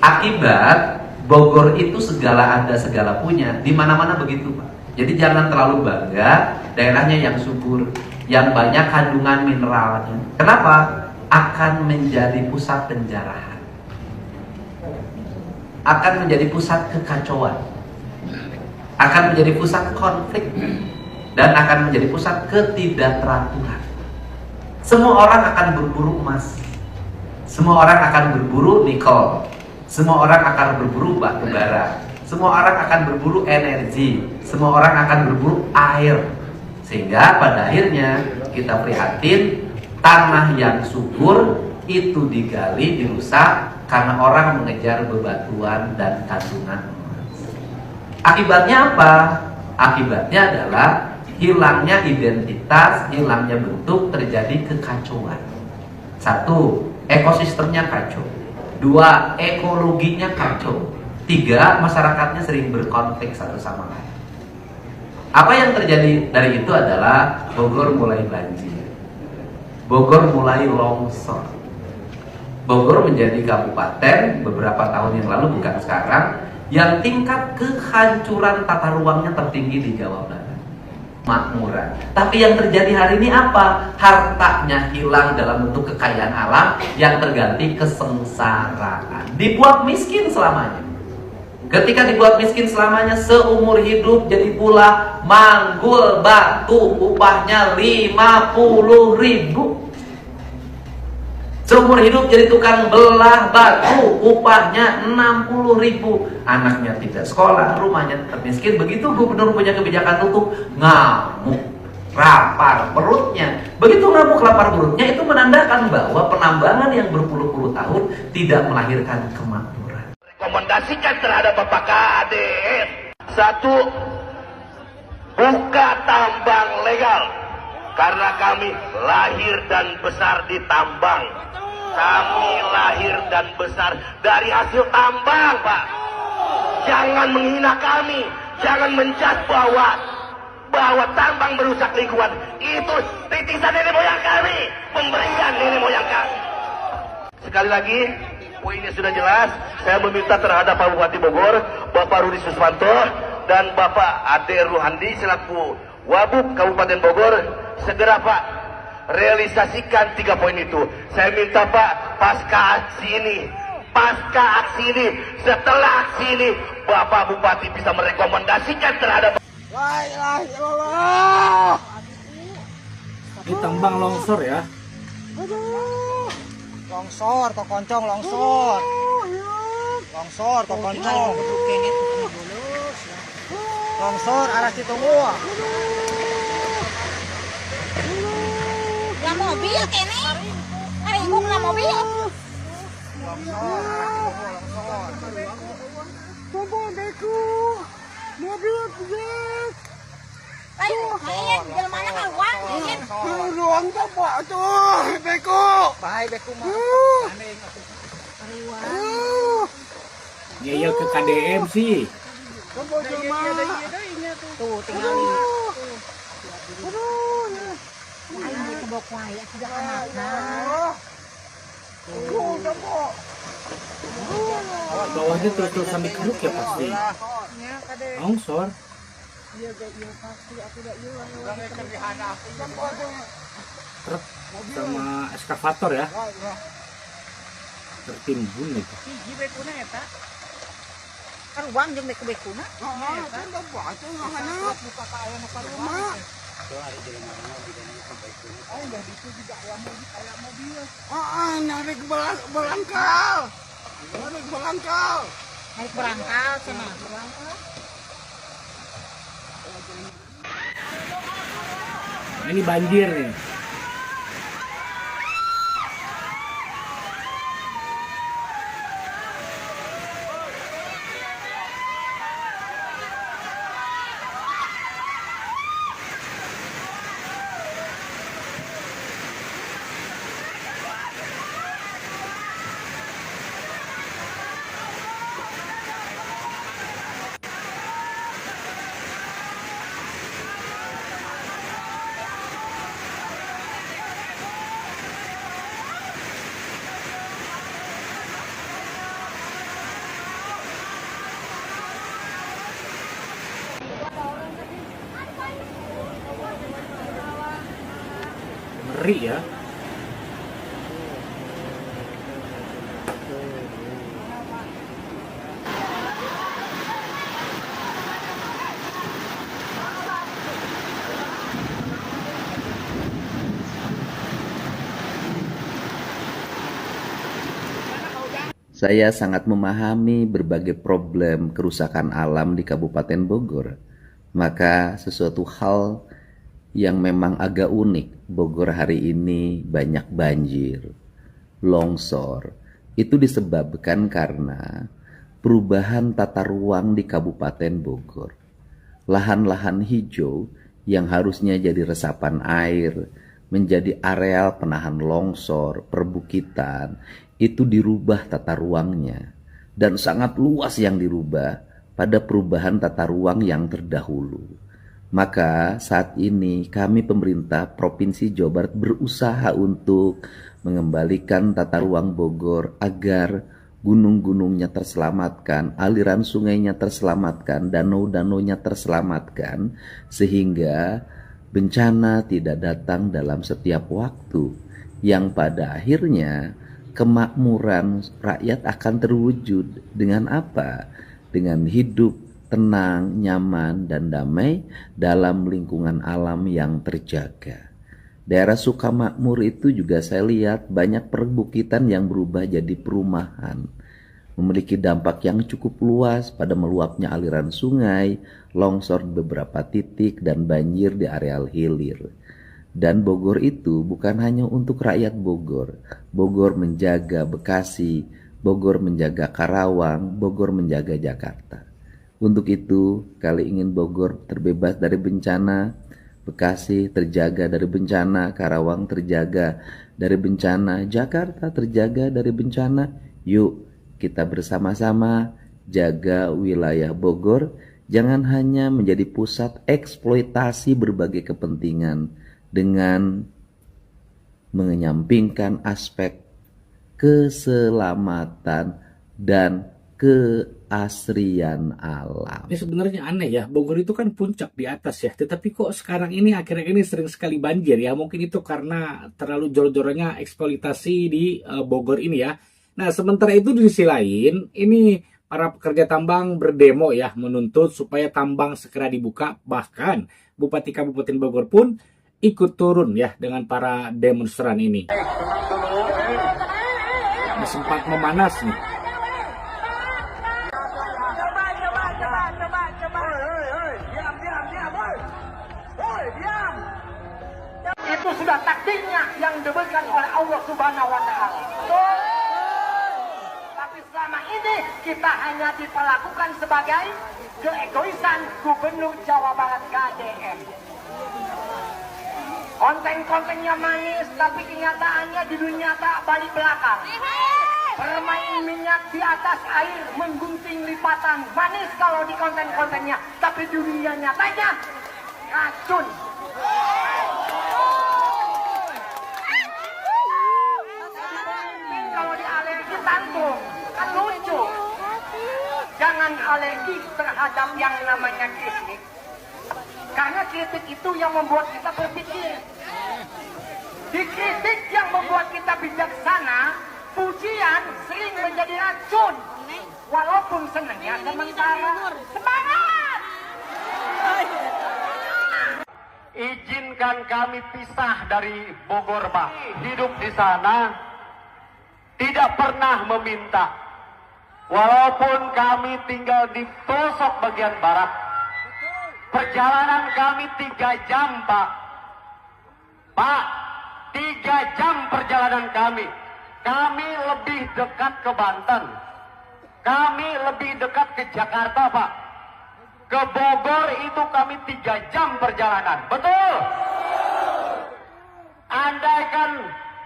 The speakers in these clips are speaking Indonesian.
Akibat Bogor itu segala ada, segala punya, di mana-mana begitu, Pak. Jadi jangan terlalu bangga daerahnya yang subur, yang banyak kandungan mineralnya. Kenapa? Akan menjadi pusat penjarahan, akan menjadi pusat kekacauan, akan menjadi pusat konflik, dan akan menjadi pusat ketidakteraturan. Semua orang akan berburu emas, semua orang akan berburu nikel, semua orang akan berburu batu bara, semua orang akan berburu energi, semua orang akan berburu air. Sehingga pada akhirnya kita prihatin, tanah yang subur itu digali, dirusak karena orang mengejar bebatuan dan kandungan emas. Akibatnya apa? Akibatnya adalah hilangnya identitas, hilangnya bentuk, terjadi kekacauan. Satu, ekosistemnya kacau. Dua, ekologinya kacau. Tiga, masyarakatnya sering berkonflik satu sama lain. Apa yang terjadi dari itu adalah Bogor mulai banjir, Bogor mulai longsor. Bogor menjadi kabupaten beberapa tahun yang lalu, bukan sekarang, yang tingkat kehancuran tata ruangnya tertinggi di Jawa Barat. Makmuran. Tapi yang terjadi hari ini apa? Hartanya hilang dalam bentuk kekayaan alam yang terganti kesengsaraan. Dibuat miskin selamanya. Ketika dibuat miskin selamanya, seumur hidup jadi pula manggul batu, upahnya 50.000. Seumur hidup jadi tukang belah batu, upahnya 60.000. Anaknya tidak sekolah, rumahnya tetap miskin. Begitu gubernur punya kebijakan tutup, ngamuk, lapar perutnya. Begitu ngamuk, lapar perutnya, itu menandakan bahwa penambangan yang berpuluh-puluh tahun tidak melahirkan kemakmuran. Rekomendasikan terhadap Bapak Kades. Satu, buka tambang legal. Karena kami lahir dan besar di tambang. Kami lahir dan besar dari hasil tambang, Pak. Jangan menghina kami, jangan menjudge bahwa tambang merusak lingkungan. Itu titisan nenek moyang kami, pemberian nenek moyang kami. Sekali lagi, poinnya sudah jelas. Saya meminta terhadap Pak Bupati Bogor, Bapak Rudi Suswanto, dan Bapak Ade Ruhandi selaku Wabub Kabupaten Bogor, segera Pak realisasikan 3 poin itu. Saya minta Pak, pasca aksi ini, setelah aksi ini, Bapak Bupati bisa merekomendasikan terhadap. La ilaha illallah. Ini tambang longsor ya. Aduh. Longsor, kok koncong longsor. Longsor, kok koncong. Longsor arah Citunggu. Lah mobil kene. Hari ibu kena mobil. Longsor, mobil bijak. Ayo, main jalan mana kan uang? Ruang bapak tuh, beku. Baik beku mah. Ngeyel ke KDM sih. Tuh, tinggal ini. Ayo ke bawah kuai, sudah anaknya. Bawahnya terus sampai keruk ya pasti. Longsor. Truk sama eskavator ya. Tertimbun itu. Hiji bekuna eta. Kan uang jeung beku-bekuna. Buka ka aya nu ka rumah. Narik belangkal. Naik berangkal cenah. Ini banjir nih. ngeri ya. Saya sangat memahami berbagai problem kerusakan alam di Kabupaten Bogor. Maka sesuatu hal yang memang agak unik, Bogor hari ini banyak banjir, longsor. Itu disebabkan karena perubahan tata ruang di Kabupaten Bogor. Lahan-lahan hijau yang harusnya jadi resapan air, menjadi areal penahan longsor, perbukitan, itu dirubah tata ruangnya. Dan sangat luas yang dirubah pada perubahan tata ruang yang terdahulu. Maka saat ini kami pemerintah Provinsi Jawa Barat berusaha untuk mengembalikan tata ruang Bogor agar gunung-gunungnya terselamatkan, aliran sungainya terselamatkan, danau-danaunya terselamatkan, sehingga bencana tidak datang dalam setiap waktu, yang pada akhirnya kemakmuran rakyat akan terwujud dengan apa? Dengan hidup tenang, nyaman, dan damai dalam lingkungan alam yang terjaga. Daerah Sukamakmur itu juga saya lihat banyak perbukitan yang berubah jadi perumahan, memiliki dampak yang cukup luas pada meluapnya aliran sungai, longsor di beberapa titik, dan banjir di areal hilir. Dan Bogor itu bukan hanya untuk rakyat Bogor. Bogor menjaga Bekasi, Bogor menjaga Karawang, Bogor menjaga Jakarta. Untuk itu, kali ingin Bogor terbebas dari bencana, Bekasi terjaga dari bencana, Karawang terjaga dari bencana, Jakarta terjaga dari bencana. Yuk, kita bersama-sama jaga wilayah Bogor, jangan hanya menjadi pusat eksploitasi berbagai kepentingan dengan menyampingkan aspek keselamatan dan keasrian alam. Ini sebenarnya aneh ya, Bogor itu kan puncak di atas ya, tetapi kok sekarang ini akhir-akhir ini sering sekali banjir ya. Mungkin itu karena terlalu jor-jorannya eksploitasi di Bogor ini ya. Nah, sementara itu di sisi lain, ini para pekerja tambang berdemo ya, menuntut supaya tambang segera dibuka. Bahkan Bupati Kabupaten Bogor pun ikut turun ya dengan para demonstran ini. Sempat memanas nih. Itu sudah takdirnya yang diberikan oleh Allah Subhanahu wa Ta'ala. Tapi selama ini kita hanya diperlakukan sebagai keegoisan Gubernur Jawa Barat KDM. Konten-kontennya manis, tapi kenyataannya di dunia tak balik belakang. Bermain minyak di atas air, menggunting lipatan. Manis kalau di konten-kontennya, tapi di dunia nyatanya racun. Kalau di alergi tantrum, kan lucu. Jangan alergi terhadap yang namanya kritik. Karena kritik itu yang membuat kita berpikir. Dikritik yang membuat kita bijaksana, pujian sering menjadi racun. Walaupun senangnya sementara. Semangat! Izinkan kami pisah dari Bogor, Pak. Hidup di sana tidak pernah meminta. Walaupun kami tinggal di pelosok bagian barat. Perjalanan kami 3 jam, Pak. Pak, 3 jam perjalanan kami. Kami lebih dekat ke Banten. Kami lebih dekat ke Jakarta, Pak. Ke Bogor itu kami 3 jam perjalanan. Betul? Andaikan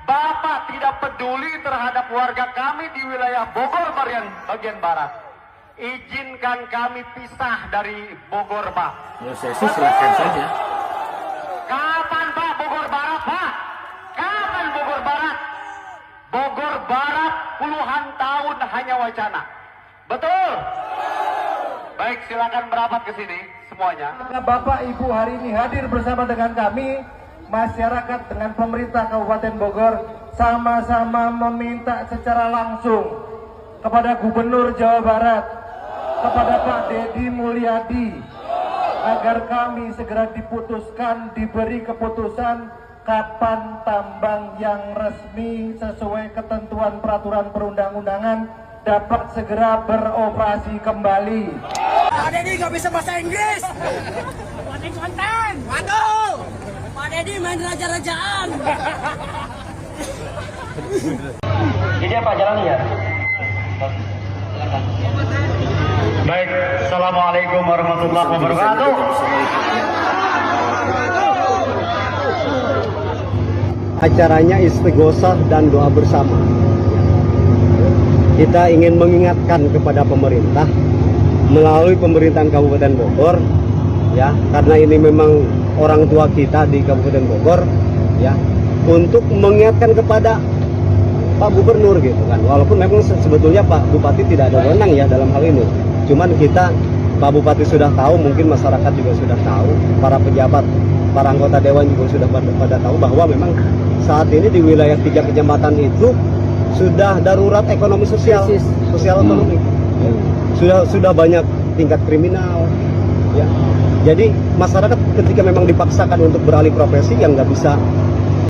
Bapak tidak peduli terhadap warga kami di wilayah Bogor bagian barat, izinkan kami pisah dari Bogor, Pak. Ya, saya sih silakan saja. Kapan, Pak, Bogor Barat, Pak? Kapan Bogor Barat? Bogor Barat puluhan tahun hanya wacana. Betul? Baik, silakan merapat ke sini semuanya. Karena Bapak Ibu hari ini hadir bersama dengan kami, masyarakat dengan pemerintah Kabupaten Bogor sama-sama meminta secara langsung kepada Gubernur Jawa Barat, kepada Pak Deddy Mulyadi, agar kami segera diberi keputusan kapan tambang yang resmi sesuai ketentuan peraturan perundang-undangan dapat segera beroperasi kembali. Pak Deddy gak bisa bahasa Inggris. Konten. Waduh. Pak Deddy main raja-rajaan. Jadi apa jalannya ya? Baik, Assalamualaikum warahmatullahi wabarakatuh. Acaranya istighosah dan doa bersama. Kita ingin mengingatkan kepada pemerintah melalui pemerintahan Kabupaten Bogor, ya, karena ini memang orang tua kita di Kabupaten Bogor, ya, untuk mengingatkan kepada Pak Gubernur gitu kan. Walaupun memang sebetulnya Pak Bupati tidak ada wewenang ya dalam hal ini. Cuman kita, Pak Bupati sudah tahu, mungkin masyarakat juga sudah tahu, para pejabat, para anggota dewan juga sudah pada tahu bahwa memang saat ini di wilayah 3 kecamatan itu sudah darurat ekonomi sosial ekonomi. Ya. Sudah banyak tingkat kriminal. Ya. Jadi masyarakat ketika memang dipaksakan untuk beralih profesi yang nggak bisa